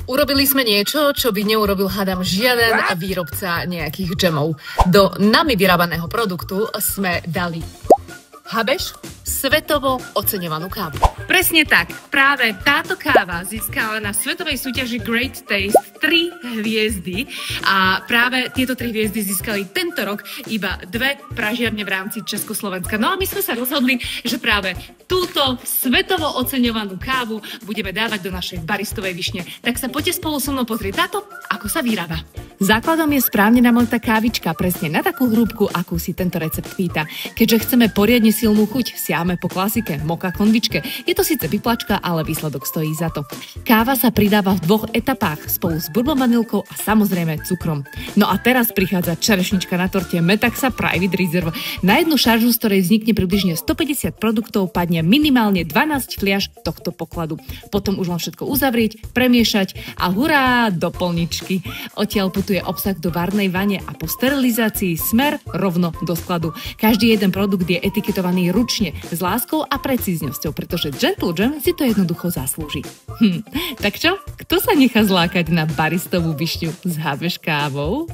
Urobili sme niečo, čo by neurobil, hádam, žiaden výrobca nejakých džemov. Do nami vyrábaného produktu sme dali Habeš, svetovo oceňovanú kávu. Presne tak. Práve táto káva získala na svetovej súťaži Great Taste 3 hviezdy a práve tieto 3 hviezdy získali tento rok iba 2 pražiarne v rámci Československa. No a my sme sa rozhodli, že práve túto svetovo oceňovanú kávu budeme dávať do našej baristovej višne. Tak sa poďte spolu so mnou pozrieť na to, ako sa vyrába. Základom je správne namolitá kávička presne na takú hrúbku, akú si tento recept pýta. Keďže chceme poriadne silnú chuť, siahame po klasike, moka konvičke. Je to síce vyplačka, ale výsledok stojí za to. Káva sa pridáva v 2 etapách spolu s bourbon vanilkou a samozrejme cukrom. No a teraz prichádza čerešnička na torte Metaxa Private Reserve. Na jednu šaržu, z ktorej vznikne približne 150 produktov, padne minimálne 12 fliaš tohto pokladu. Potom už len všetko uzavrieť, premiešať a hurá do polničky. Odtiaľ putuje obsah do varnej vane a po sterilizácii smer rovno do skladu. Každý jeden produkt je etiketovaný ručne, s láskou a precíznosťou, pretože Gentle Jam si to jednoducho zaslúži. Tak čo? Kto sa nechá zlákať na baristovú višňu s Habeš kávou?